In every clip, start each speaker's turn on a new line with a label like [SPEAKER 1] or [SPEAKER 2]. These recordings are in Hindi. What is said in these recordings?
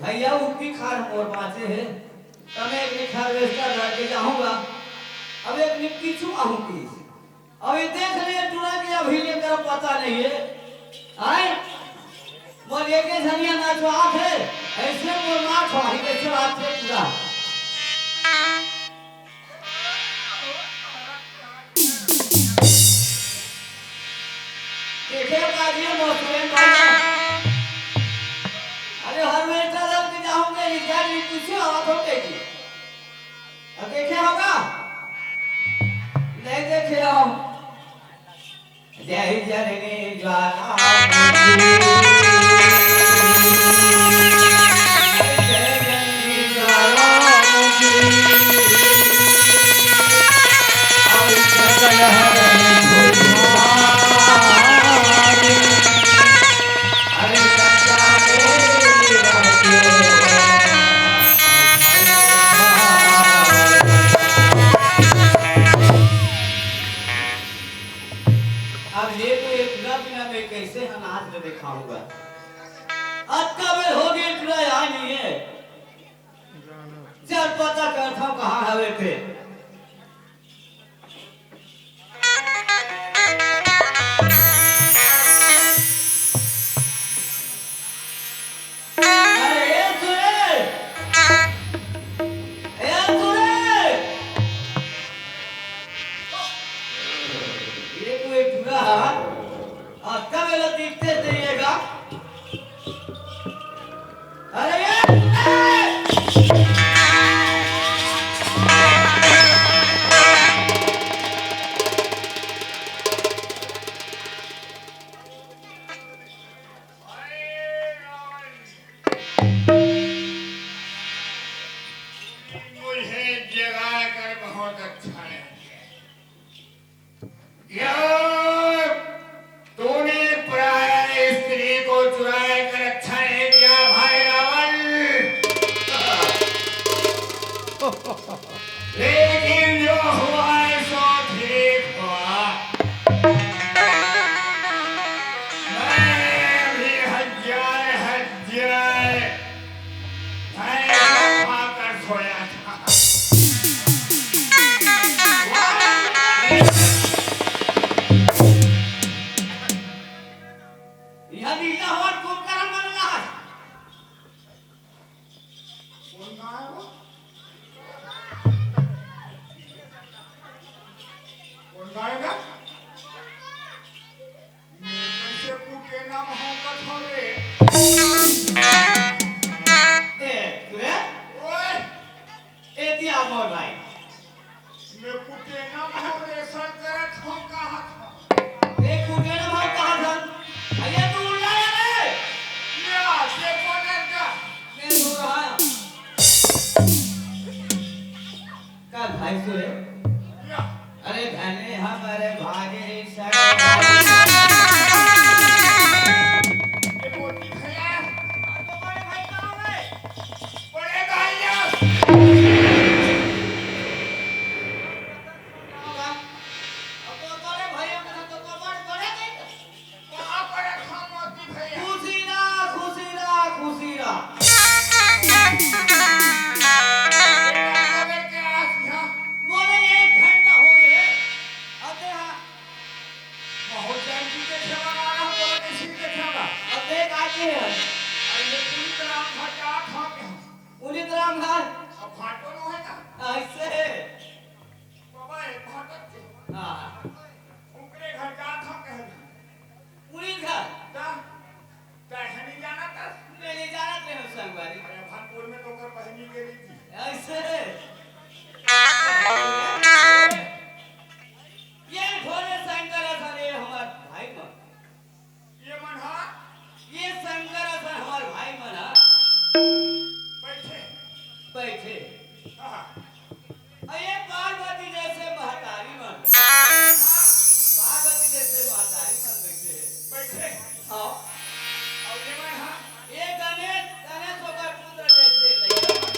[SPEAKER 1] भैया उनकी खार मोर पाचे है तमे एक निखार वेस्टा रखे जाऊंगा अब एक निक्की छू आऊंगी अब ये देख ले टूरा के अभी ले कर पता नहीं है आए मोर एक झनिया नाचो आंख है ऐसे मोर नाच हो ही कैसे बात है पूरा देखे काजिए मोसरे का हर बेटा जब के जाऊंगे रिचार्ज भी कुछ आवाज होगी अब देखे होगा नहीं देखे हो जय जननी ज्वाला जय जननी ज्वाला और सकल कैसे अनाज में दिखाऊंगा आज का बेल हो गई इतना यहाँ नहीं है चल पता करता हूँ कहाँ हवे थे अरे ये
[SPEAKER 2] मुझे जगा कर बहुत अच्छा है यार। तूने पराया स्त्री को चुरा कर अच्छा है क्या भाई रावण? लेकिन जो हुआ है सो ठीक हुआ। मैं भी हजाए खाकर सोया था।
[SPEAKER 1] यदि यह कुकर्म बन रहा है
[SPEAKER 2] कौन कहा है वो? कौन गाएगा? मैं से कुटेना मोहब्बत हो रे।
[SPEAKER 1] तुरे
[SPEAKER 2] ओए
[SPEAKER 1] ए दिया मोर भाई
[SPEAKER 2] मैं कुटेना मोहब्बत सर करत हो कहा था।
[SPEAKER 1] ए कुटे ना भाव कहा था अये तू उल्ला रे
[SPEAKER 2] या ये कौन है का?
[SPEAKER 1] मैं सो रहा का भाई सुरे
[SPEAKER 2] या
[SPEAKER 1] अरे धने हमारे भागे सगे
[SPEAKER 2] ये मोटी भैया
[SPEAKER 1] तो बड़े भाई कहां गए
[SPEAKER 2] बड़े भैया
[SPEAKER 1] अब तो बड़े भाई अपना तो कमर बड़े गए
[SPEAKER 2] कहां पर रखा मोटी भैया?
[SPEAKER 1] खुशीरा
[SPEAKER 2] ये के आस था
[SPEAKER 1] बोले एक घंटा हो गए अब देखा
[SPEAKER 2] बहुत टाइम की के सेवा आ रहा तो किसी के सेवा
[SPEAKER 1] अब देख आगे है
[SPEAKER 2] अरे पूरी तरह घटा था के
[SPEAKER 1] उन्हीं तरह घर
[SPEAKER 2] अब फाटो न है ना
[SPEAKER 1] ऐसे
[SPEAKER 2] बाबा है फाटो
[SPEAKER 1] हाँ
[SPEAKER 2] उनके घर का था के
[SPEAKER 1] उन्हीं घर
[SPEAKER 2] ता नहीं जाना था।
[SPEAKER 1] मेरे जाना थे हम संगवारी
[SPEAKER 2] अरे भानपुर में तो कर बहनी के रही थी
[SPEAKER 1] ऐसे ये भोले शंकर असन ये हमार भाई मन
[SPEAKER 2] ये मन हा
[SPEAKER 1] ये शंकर असन हमार भाई मन हा
[SPEAKER 2] बैठे
[SPEAKER 1] बैठे
[SPEAKER 2] हाँ
[SPEAKER 1] अये पार्वती जैसे महतारी मन पार्वती जैसे महतारी मन बैठे
[SPEAKER 2] बैठे
[SPEAKER 1] हाँ
[SPEAKER 2] और ये मन हा
[SPEAKER 1] ये गणेश होकर पुत्र जैसे लड़का मन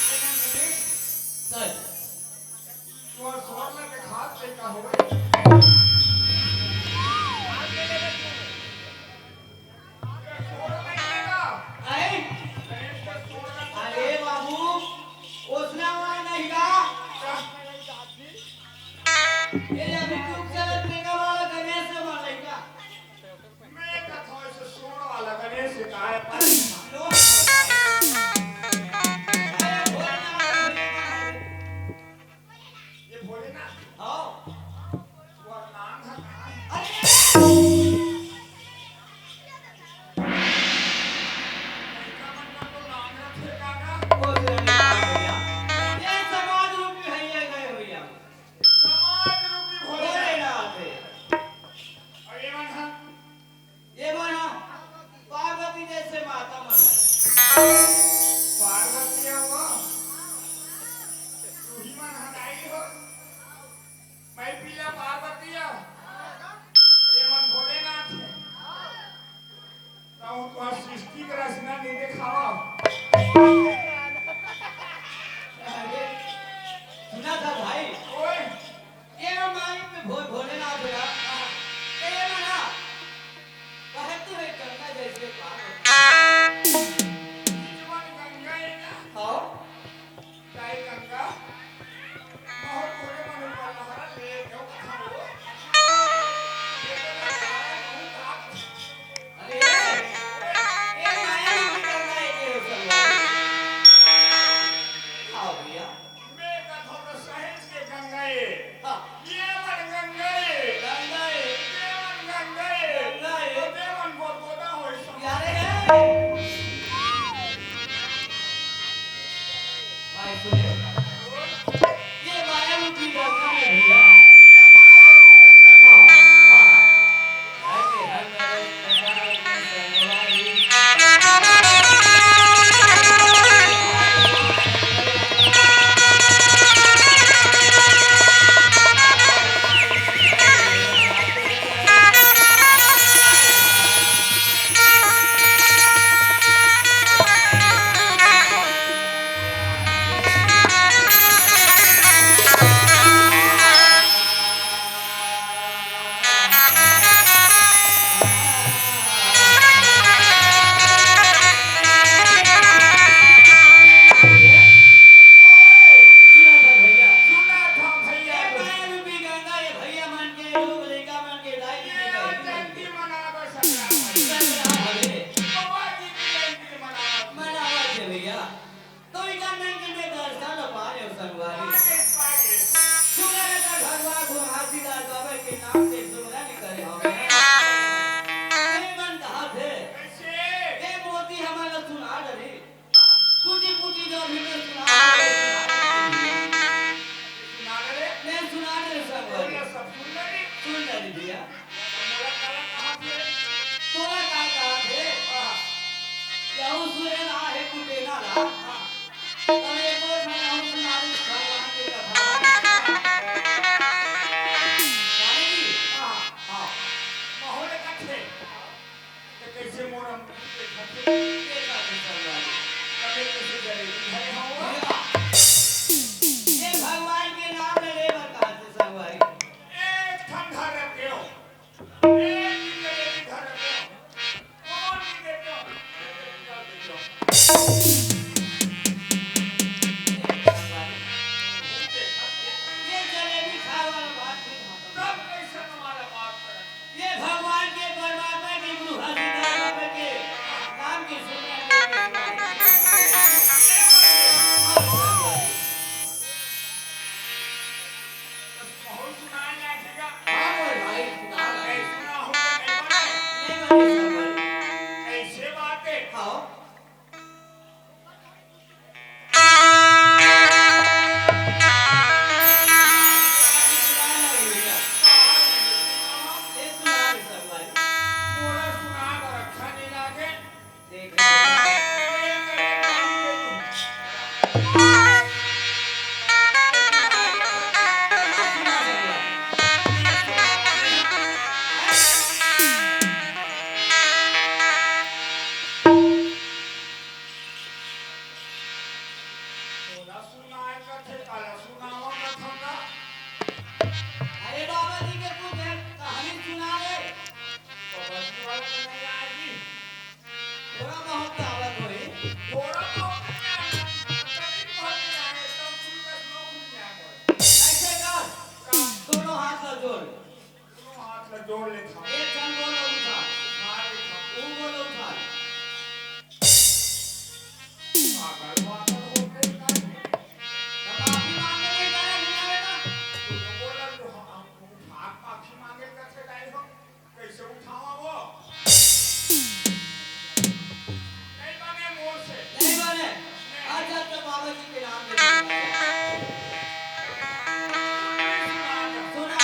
[SPEAKER 1] बैठे सच
[SPEAKER 2] तू और स्वर में के हाथ से का हो
[SPEAKER 1] अरे अरे बाबू उसने वहां नहीं गा ये अभी चुप चलत लेगा वाला गणेश से मारेगा
[SPEAKER 2] मैं कथा ऐसे सोड़ वाला गणेश से कहा है
[SPEAKER 1] लो अरे भोलेनाथ
[SPEAKER 2] ये बोले ना
[SPEAKER 1] आओ
[SPEAKER 2] वो नाम था कहा है
[SPEAKER 1] अरे
[SPEAKER 2] इनका मतलब तो नाम रखेगा ना
[SPEAKER 1] वो भैया ये समाज रूपी है ये गए भैया
[SPEAKER 2] समाज रूपी भोले
[SPEAKER 1] भोलेनाथ है
[SPEAKER 2] और ये मन हा
[SPEAKER 1] ये बना पार्वती जैसे माता मन है
[SPEAKER 2] पार्वती हो तू ही मन हटाई हो मैं
[SPEAKER 1] घासीदार बाबा के नाम से सुमरा नहीं करे हमें ये मन कहा थे
[SPEAKER 2] कैसे
[SPEAKER 1] ये मोती हमारा सुना डरे कुटी कुटी जो भी मैं सुना
[SPEAKER 2] सुना रे
[SPEAKER 1] मैं सुना दे सब
[SPEAKER 2] बोला सब
[SPEAKER 1] सुन डरी भैया
[SPEAKER 2] मोला काला कहां थे
[SPEAKER 1] तोरा का कहा थे यहू सुरे ना है कुटेना ला तने कोई मैं हम सुना दे भगवान के कथा जानेगी हां
[SPEAKER 2] माहौल का थे तो कैसे मोरम के खाते
[SPEAKER 1] ये का चल
[SPEAKER 2] कभी कैसे जलेबी है हो
[SPEAKER 1] ये भगवान के नाम ले ले बता से सब भाई
[SPEAKER 2] एक ठंडा रखे हो एक जलेबी घर रखे हो कौन नहीं देते हो
[SPEAKER 1] ये जलेबी खाए वाला बात नहीं होता
[SPEAKER 2] सब कैसे हमारा बात कर
[SPEAKER 1] ये भगवान के परमात्मा के गुरु हरिदास बाबा के नाम की सुनने
[SPEAKER 2] माहौल सुनाया जाएगा
[SPEAKER 1] हां भाई सुना
[SPEAKER 2] नहीं सुना हो तो नहीं
[SPEAKER 1] नहीं बने सब भाई
[SPEAKER 2] ऐसे बातें
[SPEAKER 1] हां ये सुना दे सब भाई
[SPEAKER 2] मोला सुना कर अच्छा नहीं लागे
[SPEAKER 1] देख ले
[SPEAKER 2] मोला सुनाए का थे काला सुनावा का था
[SPEAKER 1] अरे बाबा जी के कुछ कहानी सुना रे
[SPEAKER 2] तो बस वाला तो नहीं आएगी
[SPEAKER 1] थोड़ा बहुत आवत होई
[SPEAKER 2] थोड़ा तो कभी बहुत नहीं आए तो खुल का स्लो खुल जाएगा
[SPEAKER 1] ऐसे कर दोनों हाथ ला जोड़
[SPEAKER 2] दोनों हाथ में जोड़ ले था
[SPEAKER 1] एक जन बोलो उठा
[SPEAKER 2] मार ले था
[SPEAKER 1] वो बोलो उठा
[SPEAKER 2] पागल वागल हो गए काहे
[SPEAKER 1] तब माफी मांगने नहीं जाना नहीं आवेगा
[SPEAKER 2] तू तो बोला तो हम हाथ माफी मांगे कैसे जाए हो कैसे उठावा वो नहीं बने मोर से
[SPEAKER 1] नहीं बने आज तक बाबा जी के नाम ले सुना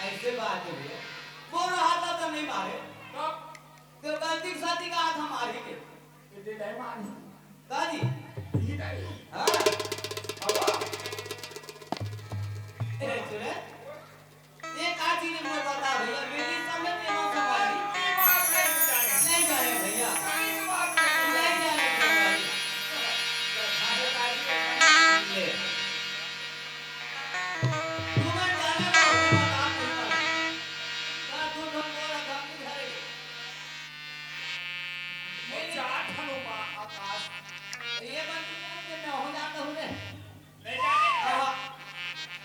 [SPEAKER 1] ऐसे बात है भैया बोल रहा था तो नहीं मारे तो गलती के साथी का हाथ हम मारे के दादी हाँ सुने ये का चीज मुझे बता भैया मेरी समय पे हम संभाली नहीं जाए भैया नहीं जाने संभाली ले तुम्हें जाने का बता नहीं पाया ना तू हम बोला काम नहीं करे
[SPEAKER 2] आकाश
[SPEAKER 1] ये बात के मैं हो जाता हूँ रे।
[SPEAKER 2] नहीं जाने क्या?
[SPEAKER 1] हाँ।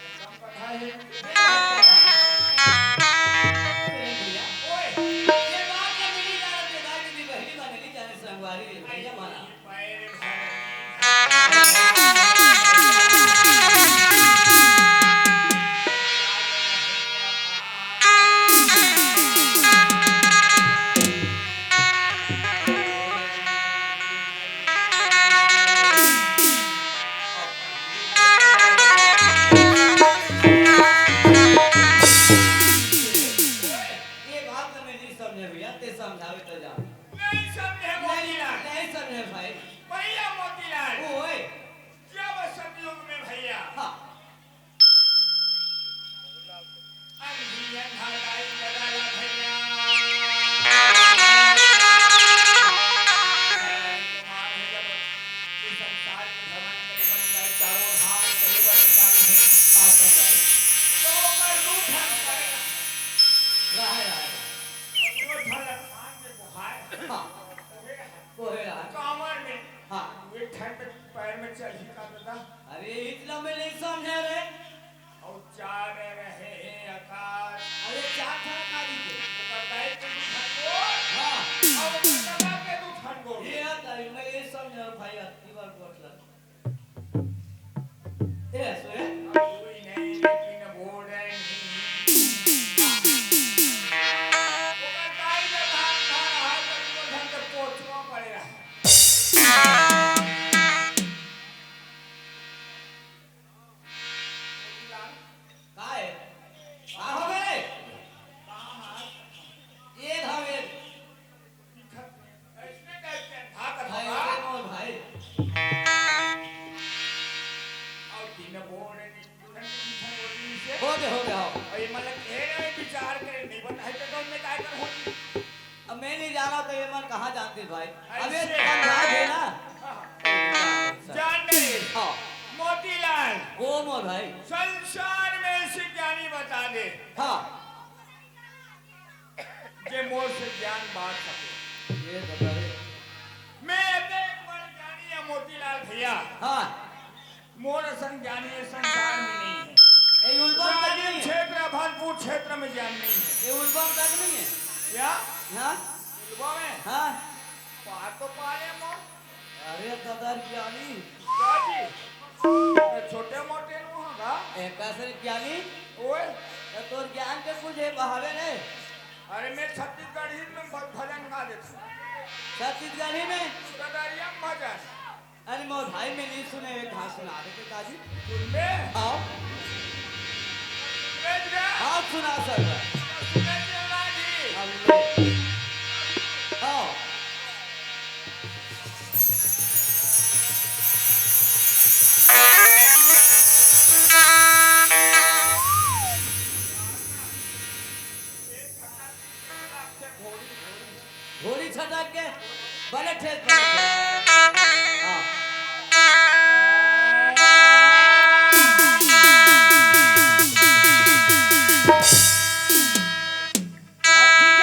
[SPEAKER 2] एकदम कथा है।
[SPEAKER 1] भैया
[SPEAKER 2] ओए
[SPEAKER 1] ये बात का मिली जा रही है दादी दी बहनी बनेली जाने संगवारी भैया माना
[SPEAKER 2] पैर
[SPEAKER 1] ये बात तो मैं नहीं समझे भैया ते समझावे तो जा
[SPEAKER 2] नहीं समझे मोतीलाल।
[SPEAKER 1] नहीं समझे भाई
[SPEAKER 2] भैया मोतीलाल
[SPEAKER 1] ओए
[SPEAKER 2] जब सतयुग में भैया
[SPEAKER 1] हाँ
[SPEAKER 2] अंधी अंधा गाई लगाया भैया कुमार है जब इस संसार के भ्रमण करे बन गए चारों धाम करे बन निकाले हैं
[SPEAKER 1] हाँ संगवारी
[SPEAKER 2] तो कर रूठन पड़ेगा
[SPEAKER 1] रहा
[SPEAKER 2] और ठंड खान के बुखार
[SPEAKER 1] हाँ वो है रहा
[SPEAKER 2] कामर में
[SPEAKER 1] हाँ
[SPEAKER 2] वे ठंड पैर में चढ़ी का दादा
[SPEAKER 1] अरे इतना मैं नहीं समझे रे
[SPEAKER 2] और चार रहे हैं आकाश
[SPEAKER 1] अरे चार था काली के
[SPEAKER 2] बताए के ठंड को
[SPEAKER 1] हाँ
[SPEAKER 2] और कदा के ठंड को
[SPEAKER 1] ये आता है मैं ये समझा भाई अति बार बोलता ये सोए
[SPEAKER 2] कोई नहीं लेकिन बोल रहे नहीं वो बताए के धान धान हाल को ढंग से पोछना पड़ेगा
[SPEAKER 1] का है का हो गए ये धावे
[SPEAKER 2] इसमें कैसे भाग
[SPEAKER 1] भाई
[SPEAKER 2] होगा
[SPEAKER 1] ये मोर भाई
[SPEAKER 2] और दिन बोल रहे से
[SPEAKER 1] हो गया हो
[SPEAKER 2] और ये मतलब ये विचार करे नहीं बताए तो कौन में काय कर होती
[SPEAKER 1] अब मैं नहीं जाना तो ये मन कहाँ जानती भाई अबे
[SPEAKER 2] ऐसे।
[SPEAKER 1] समझा दे ना
[SPEAKER 2] जान गए
[SPEAKER 1] हाँ
[SPEAKER 2] मोतीलाल
[SPEAKER 1] वो मोर भाई
[SPEAKER 2] संसार में ऐसे ज्ञानी बता दे
[SPEAKER 1] हाँ
[SPEAKER 2] जे मोर से ज्ञान बांट सके
[SPEAKER 1] ये बता रे
[SPEAKER 2] मैं एक बड़ ज्ञानी है मोतीलाल भैया
[SPEAKER 1] हाँ
[SPEAKER 2] मोर संग ज्ञानी इस संसार में नहीं है
[SPEAKER 1] ये उल्बम तक
[SPEAKER 2] ग्रामीण
[SPEAKER 1] नहीं है
[SPEAKER 2] क्षेत्र भरपूर क्षेत्र में ज्ञान नहीं है
[SPEAKER 1] ये उल्बम तक नहीं है
[SPEAKER 2] क्या
[SPEAKER 1] हाँ
[SPEAKER 2] युवा में
[SPEAKER 1] हाँ
[SPEAKER 2] पार तो पा रहे मोर
[SPEAKER 1] अरे दादा ज्ञानी
[SPEAKER 2] दादी छोटे मोटे नु होगा
[SPEAKER 1] एक कैसे ज्ञानी
[SPEAKER 2] ओए
[SPEAKER 1] तो तोर ज्ञान के कुछ है बहावे ने
[SPEAKER 2] अरे मैं छत्तीसगढ़ ही में भजन गा देता हूँ
[SPEAKER 1] छत्तीसगढ़ी में
[SPEAKER 2] गदरिया भजन
[SPEAKER 1] अरे मोर भाई में नहीं सुने हुए कहाँ सुना देते काजी
[SPEAKER 2] सुन ले
[SPEAKER 1] आओ
[SPEAKER 2] सुन ले
[SPEAKER 1] हाँ सुना सकता
[SPEAKER 2] सुन ले चला जी
[SPEAKER 1] अल्लाह आओ घोड़ी छटक के बड़े ठेस हाँ अब ठीक है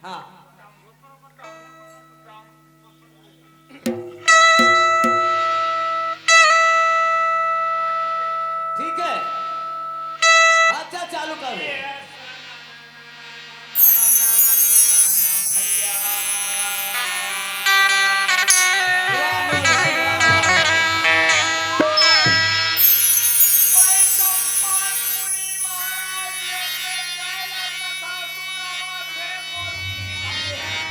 [SPEAKER 1] हाँ ठीक है अच्छा चालू करो वाह मोर भाई, वाह, वाह, वाह।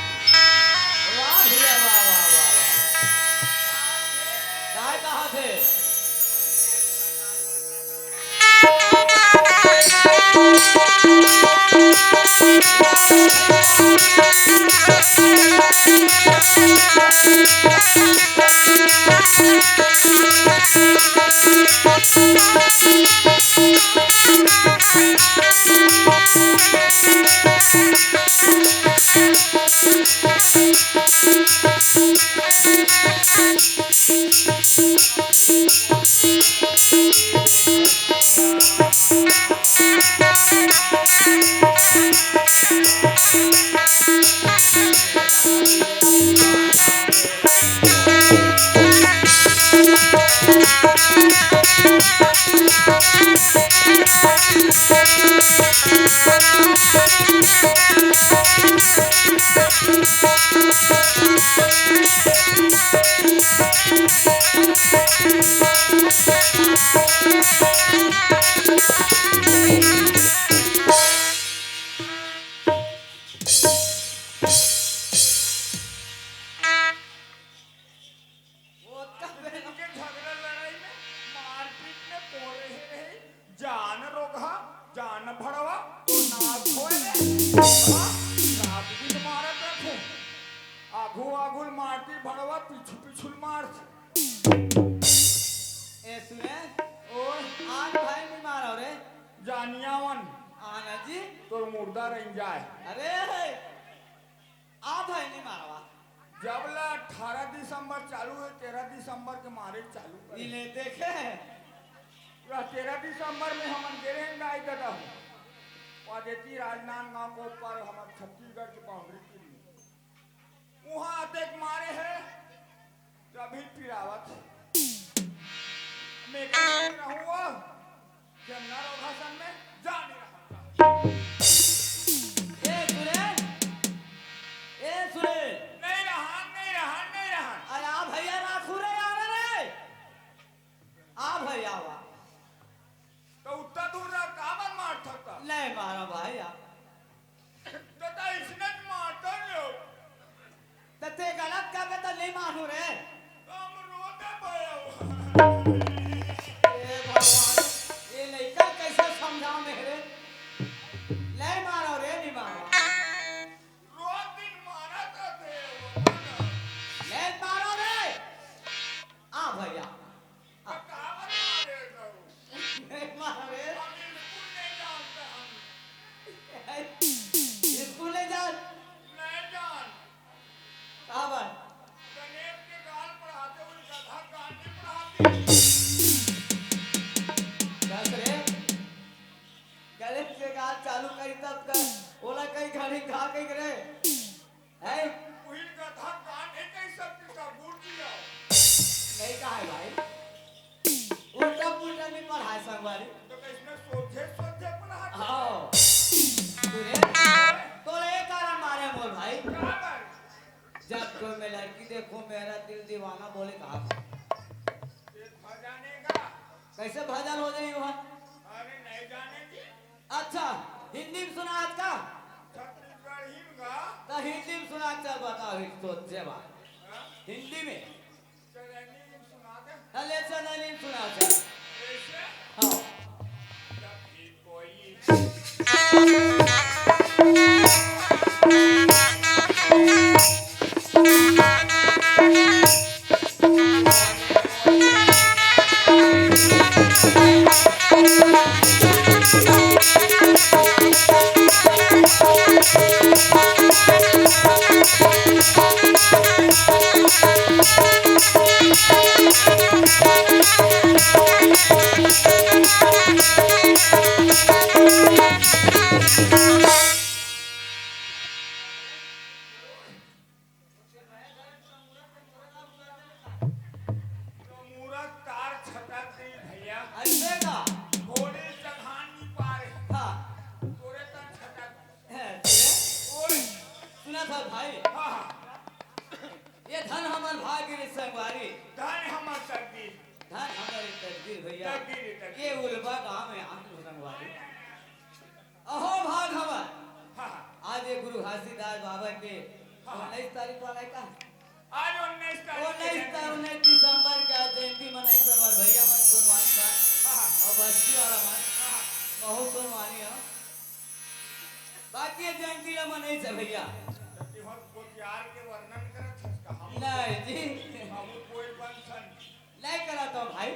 [SPEAKER 1] वाह भैया वाह वाह वाह वाह काय कहाँ थे वो कब है?
[SPEAKER 2] इनके झगड़ा लड़ाई में मारपीट में पोरे ही रही जान रोगा जान भड़वा तो नाक खोए रे हाँ, रात दिन मारत रखे आघू आघुल मारती भड़वा पीछू पीछू मार
[SPEAKER 1] ए सुने
[SPEAKER 2] ओए
[SPEAKER 1] आज भाई नहीं मारा रे
[SPEAKER 2] जानियावन
[SPEAKER 1] आना जी
[SPEAKER 2] तो मुर्दा रह जाए
[SPEAKER 1] अरे आ भाई नहीं मारवा
[SPEAKER 2] जब ला 18 दिसंबर चालू है 13 दिसंबर के मारे चालू कर
[SPEAKER 1] इन्हें देखे
[SPEAKER 2] 13 दिसंबर में हम गेरेंगे आई दादा वादेती राजनांदगांव को ऊपर हमारे छत्तीसगढ़ की बाउंड्री के लिए वहां आते मारे है तभी पिरावत मैं रहूंगा जन्नर और हसन में जा नहीं रहा
[SPEAKER 1] ए सुने ए सुने
[SPEAKER 2] नहीं रहा नहीं रहा नहीं रहा
[SPEAKER 1] अरे आ भैया ना खुरे यार रे आ भैया वा
[SPEAKER 2] तो उतना दूर रहा काबर मार सकता
[SPEAKER 1] नहीं मारा भाई आ
[SPEAKER 2] तो इसने मारता लो
[SPEAKER 1] ते गलत कर के तो नहीं मानू रे
[SPEAKER 2] हम रोते पड़े
[SPEAKER 1] ए भगवान ये लड़का कैसे समझाओ मेरे नहीं मारो रे नहीं मारो
[SPEAKER 2] रोज दिन मारा करते
[SPEAKER 1] नहीं मारो रे आ भैया
[SPEAKER 2] तो काबर मारे करो
[SPEAKER 1] नहीं मारो रे
[SPEAKER 2] हम स्कूल नहीं जानते हम
[SPEAKER 1] स्कूल नहीं जा
[SPEAKER 2] नहीं जान
[SPEAKER 1] कहाँ पर
[SPEAKER 2] गणेश के गाल पढ़ाते हुए गधा गाल नहीं पढ़ाते
[SPEAKER 1] दस रे गणेश के गाल चालू करी तब कर ओला कई घड़ी खा कई रे है
[SPEAKER 2] वही गधा गाल नहीं कह सकती का बूढ़ दिया
[SPEAKER 1] नहीं कहा है भाई उल्टा पुल्टा नहीं पढ़ाए संगवारी
[SPEAKER 2] तो इसमें सोचे सोचे पढ़ाते
[SPEAKER 1] आओ सुने तो ले कारण मारे मोर भाई
[SPEAKER 2] काबर
[SPEAKER 1] जब तो मैं लड़की देखूं मेरा दिल दीवाना बोले कहा
[SPEAKER 2] ये भजाने का
[SPEAKER 1] कैसे भजन हो जाएगी वहाँ
[SPEAKER 2] अरे नहीं जाने की
[SPEAKER 1] अच्छा हिंदी में सुना आज का
[SPEAKER 2] छत्तीसगढ़ हिंगा
[SPEAKER 1] तो हिंदी में सुना चल बताओ एक सोचे बात
[SPEAKER 2] हाँ?
[SPEAKER 1] हिंदी में
[SPEAKER 2] चलेंगे सुना दे
[SPEAKER 1] चले चल सुना चल
[SPEAKER 2] ऐसे
[SPEAKER 1] हाँ
[SPEAKER 2] जब भी कोई तो मूरत तार छटक गई भैया
[SPEAKER 1] ऐसे का
[SPEAKER 2] घोड़े चढ़ान नहीं पा रहे
[SPEAKER 1] हाँ
[SPEAKER 2] तोरे तक छटक
[SPEAKER 1] है, सुने?
[SPEAKER 2] ओए
[SPEAKER 1] सुना था भाई
[SPEAKER 2] हाँ हाँ
[SPEAKER 1] ये धन हमार भाग्य रे संगवारी
[SPEAKER 2] धन हमर तकदीर
[SPEAKER 1] धन हमारी तकदीर भैया
[SPEAKER 2] तकदीर
[SPEAKER 1] ये उल्बा काम है आंख संगवारी अहो भाग हमार
[SPEAKER 2] हाँ हाँ
[SPEAKER 1] आज ये गुरु घासीदास बाबा के 19 तारीख वाला है का
[SPEAKER 2] आज 19 तारीख
[SPEAKER 1] 19 दिसंबर का जयंती मनाई हमार भैया मन सुनवानी बा
[SPEAKER 2] हाँ हाँ
[SPEAKER 1] और बस्ती वाला मन
[SPEAKER 2] हाँ
[SPEAKER 1] बहुत सुनवानी है बाकी ये जयंती ला मनाई से भैया
[SPEAKER 2] कि हम को प्यार के वर्णन करत हस का हम
[SPEAKER 1] नहीं जी
[SPEAKER 2] हम कोई बंधन
[SPEAKER 1] नहीं करा तो भाई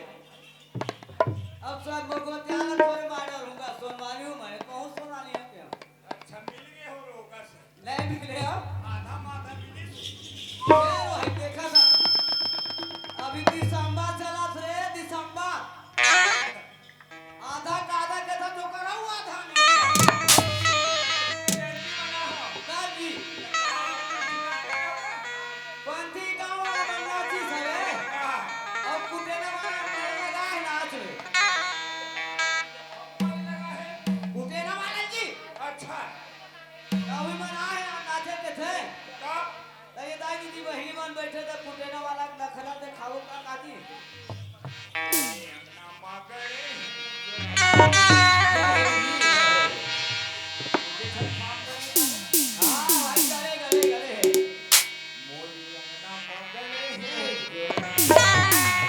[SPEAKER 1] अब सब भगवती आला तोरे माडर होगा सोनवानी हूँ मैं बहुत सोनानी है क्या
[SPEAKER 2] अच्छा मिल गए हो लोगों से
[SPEAKER 1] नहीं मिले अब
[SPEAKER 2] आधा माथा मिली
[SPEAKER 1] ये भाई देखा था अभी दिसंबर चला रे दिसंबर आधा का आधा के था जो करा हुआ आधा नहीं
[SPEAKER 2] जल्दी बना हो
[SPEAKER 1] ना जी पंथी गाँव वाला बनना चीज है और कुटेना वाला लगा है नाच में कुटेना वाला जी अभी मन आए नाचे के थे
[SPEAKER 2] कब
[SPEAKER 1] तो ये दाई दीदी बहिनी मन बैठे थे कुटेना वाला नखरा दिखाओ का काजी
[SPEAKER 2] ना मगरे
[SPEAKER 1] हाँ भाई गले गले गले
[SPEAKER 2] मोरी अंगना मगरे है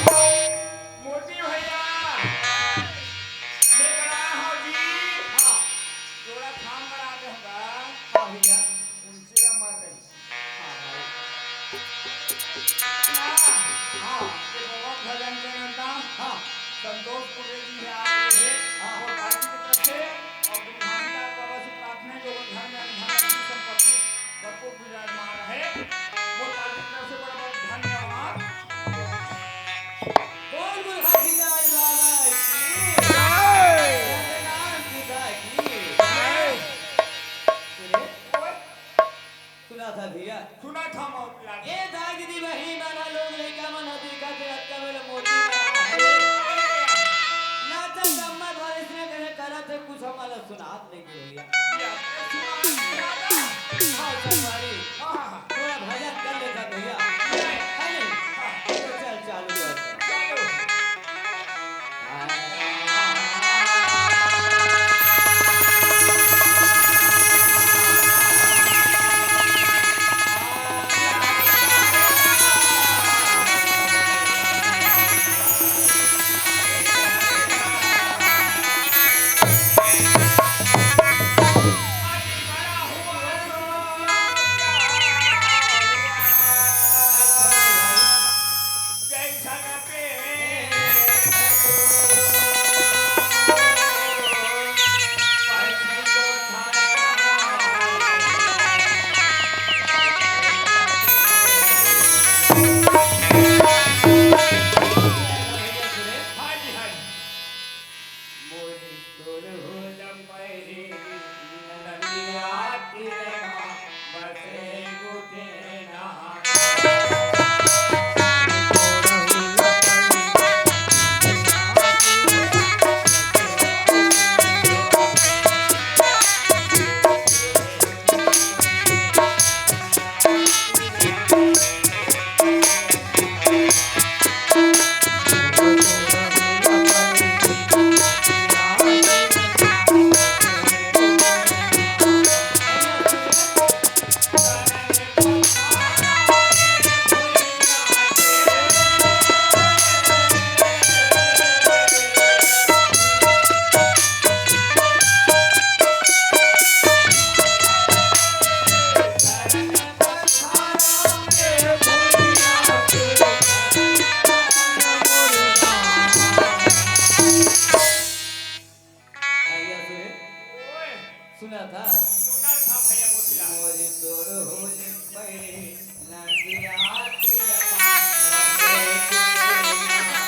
[SPEAKER 2] मोती भैया मैं करा हूँ जी
[SPEAKER 1] हाँ
[SPEAKER 2] जोड़ा थाम करा दे होगा
[SPEAKER 1] हाँ भैया
[SPEAKER 2] उनसे अमर नहीं
[SPEAKER 1] हाँ भाई
[SPEAKER 2] ना
[SPEAKER 1] हाँ
[SPEAKER 2] ये बहुत भजन के नंदा
[SPEAKER 1] हाँ
[SPEAKER 2] संतोष पुरे जी है आपके है
[SPEAKER 1] हाँ।
[SPEAKER 2] और पार्टी की तरफ से और गुरुधामदास बाबा से प्रार्थना जो घर में धन की संपत्ति भरपूर विराजमान है वो पार्टी की तरफ से बड़ा बड़ा धन्यवाद
[SPEAKER 1] बोल मुर्गा की जय बाबा की
[SPEAKER 2] जय
[SPEAKER 1] जगन्नाथ पिता की
[SPEAKER 2] जय
[SPEAKER 1] सुने
[SPEAKER 2] ओए
[SPEAKER 1] सुना था भैया
[SPEAKER 2] सुना था मौत लागे
[SPEAKER 1] ये दाई दीदी बहिनी माना लोग लड़का मन देखा के रखा मेरे मोती बना है नाचा गम्मा भर भैया सुने
[SPEAKER 2] हाँ जी हाँ जी
[SPEAKER 1] मोरी तोर होलम पैरी नदिया तीरमा बसे कुटेना भैया सुने
[SPEAKER 2] ओए
[SPEAKER 1] सुना था
[SPEAKER 2] सुना था भैया मोतीलाल
[SPEAKER 1] मोरी तोर होलम पैरी नदिया तीरमा बसे कुटेना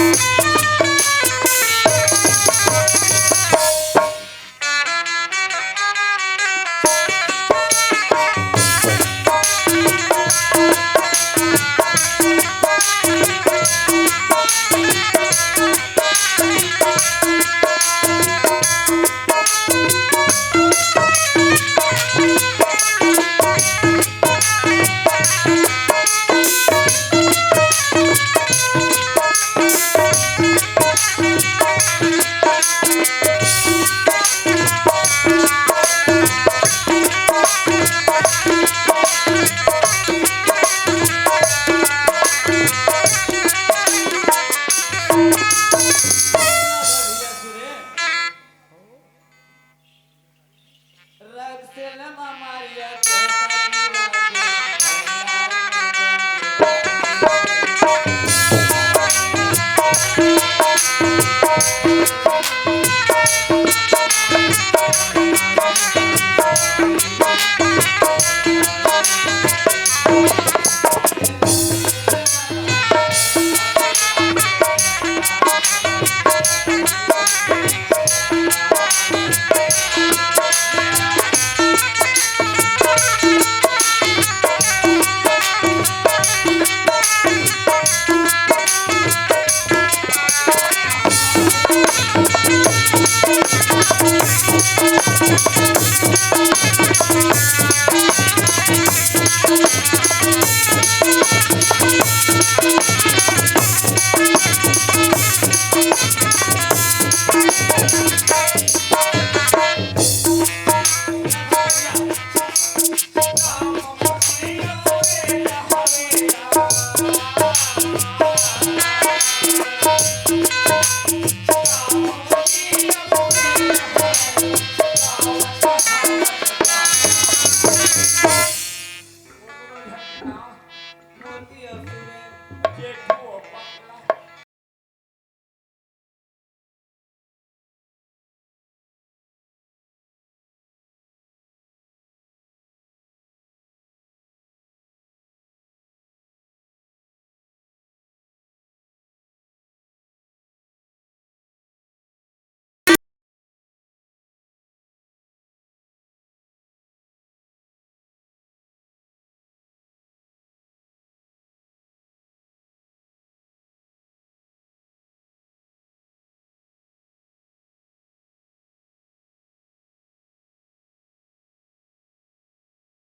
[SPEAKER 2] है